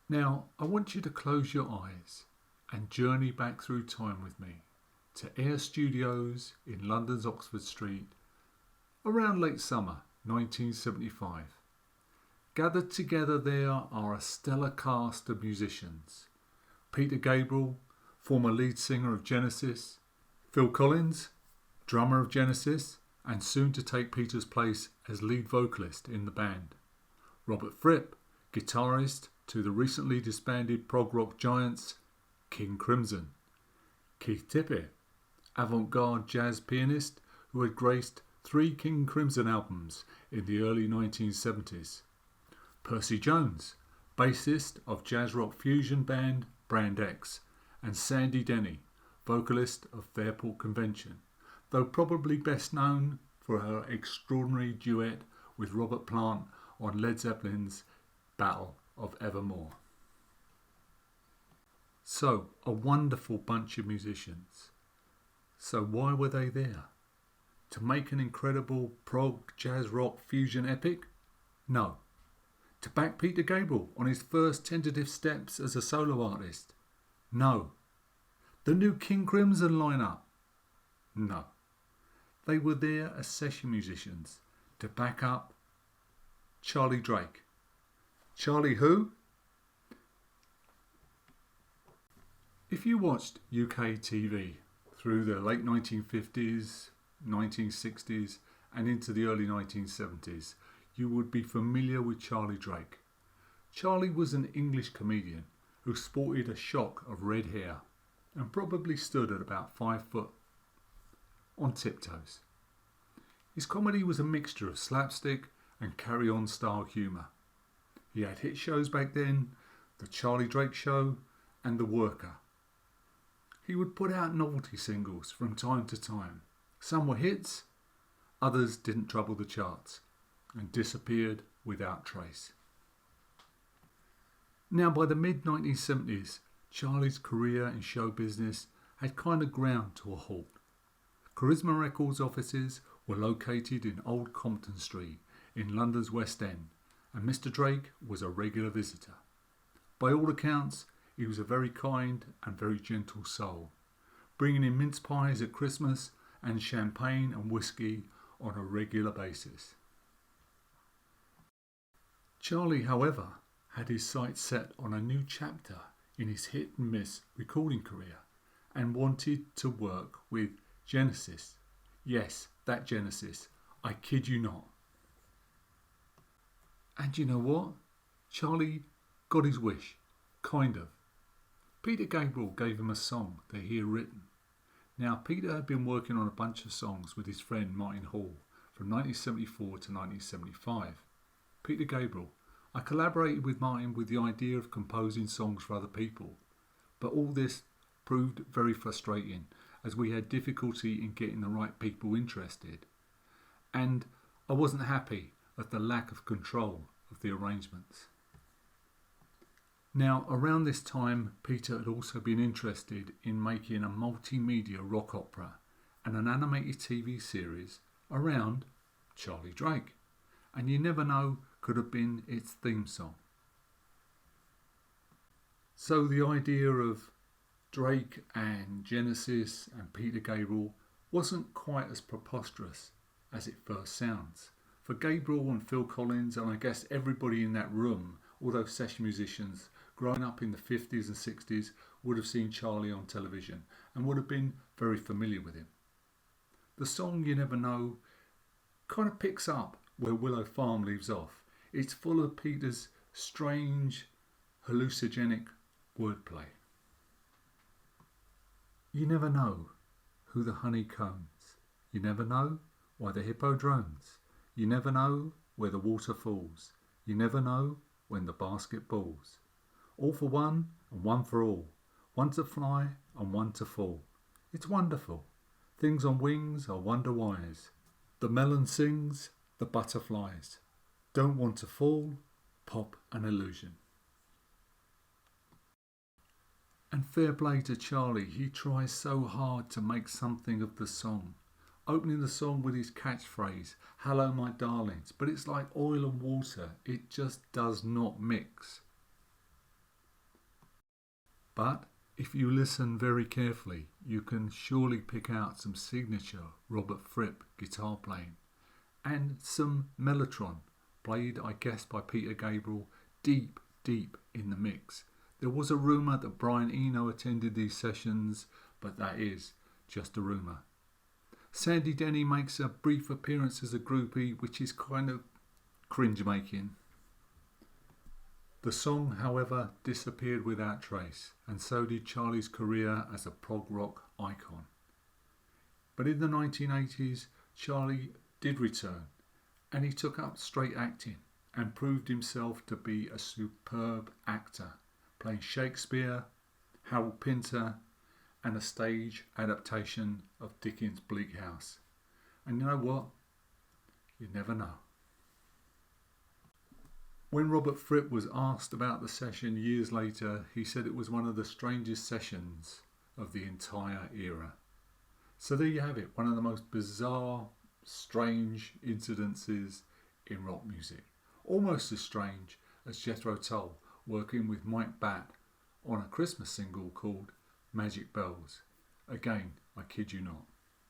Now, I want you to close your eyes and journey back through time with me to Air Studios in London's Oxford Street around late summer 1975. Gathered together there are a stellar cast of musicians. Peter Gabriel, former lead singer of Genesis, Phil Collins, drummer of Genesis and soon to take Peter's place as lead vocalist in the band, Robert Fripp, guitarist to the recently disbanded prog rock giants King Crimson, Keith Tippett, avant-garde jazz pianist who had graced 3 King Crimson albums in the early 1970s, Percy Jones, bassist of jazz rock fusion band Brand X, and Sandy Denny, vocalist of Fairport Convention, though probably best known for her extraordinary duet with Robert Plant on Led Zeppelin's Battle of Evermore. So, a wonderful bunch of musicians. So why were they there? To make an incredible prog jazz rock fusion epic? No. To back Peter Gabriel on his first tentative steps as a solo artist? No. The new King Crimson lineup? No. They were there as session musicians to back up Charlie Drake. Charlie who? If you watched UK TV through the late 1950s, 1960s and into the early 1970s, you would be familiar with Charlie Drake. Charlie was an English comedian who sported a shock of red hair and probably stood at about 5 foot on tiptoes. His comedy was a mixture of slapstick and carry-on style humour. He had hit shows back then, The Charlie Drake Show and The Worker. He would put out novelty singles from time to time. Some were hits, others didn't trouble the charts and disappeared without trace. Now by the mid-1970s, Charlie's career in show business had kind of ground to a halt. Charisma Records offices were located in Old Compton Street in London's West End, and Mr. Drake was a regular visitor. By all accounts, he was a very kind and very gentle soul, bringing in mince pies at Christmas and champagne and whiskey on a regular basis. Charlie, however, had his sights set on a new chapter in his hit and miss recording career and wanted to work with Genesis. Yes, that Genesis. I kid you not. And you know what? Charlie got his wish. Kind of. Peter Gabriel gave him a song that he had written. Now, Peter had been working on a bunch of songs with his friend Martin Hall from 1974 to 1975. Peter Gabriel, I collaborated with Martin with the idea of composing songs for other people, but all this proved very frustrating as we had difficulty in getting the right people interested, and I wasn't happy at the lack of control of the arrangements. Now, around this time, Peter had also been interested in making a multimedia rock opera and an animated TV series around Charlie Drake, and You Never Know could have been its theme song. So the idea of Drake and Genesis and Peter Gabriel wasn't quite as preposterous as it first sounds. For Gabriel and Phil Collins, and I guess everybody in that room, all those session musicians growing up in the 50s and 60s, would have seen Charlie on television and would have been very familiar with him. The song You Never Know kind of picks up where Willow Farm leaves off. It's full of Peter's strange, hallucinogenic wordplay. You never know who the honey combs. You never know why the hippo drones. You never know where the water falls. You never know when the basket balls. All for one and one for all. One to fly and one to fall. It's wonderful. Things on wings are wonder wise. The melon sings, the butterflies. Don't want to fall, pop an illusion. And fair play to Charlie, he tries so hard to make something of the song. Opening the song with his catchphrase, hello my darlings, but it's like oil and water, it just does not mix. But if you listen very carefully, you can surely pick out some signature Robert Fripp guitar playing and some mellotron played, I guess, by Peter Gabriel deep in the mix. There was a rumour that Brian Eno attended these sessions, but that is just a rumour. Sandy Denny makes a brief appearance as a groupie, which is kind of cringe making. The song, however, disappeared without trace, and so did Charlie's career as a prog rock icon. But in the 1980s, Charlie did return, and he took up straight acting and proved himself to be a superb actor, playing Shakespeare, Harold Pinter, and a stage adaptation of Dickens' Bleak House. And you know what? You never know. When Robert Fripp was asked about the session years later, he said it was one of the strangest sessions of the entire era. So there you have it, one of the most bizarre, strange incidences in rock music. Almost as strange as Jethro Tull working with Mike Batt on a Christmas single called Magic Bells. Again, I kid you not.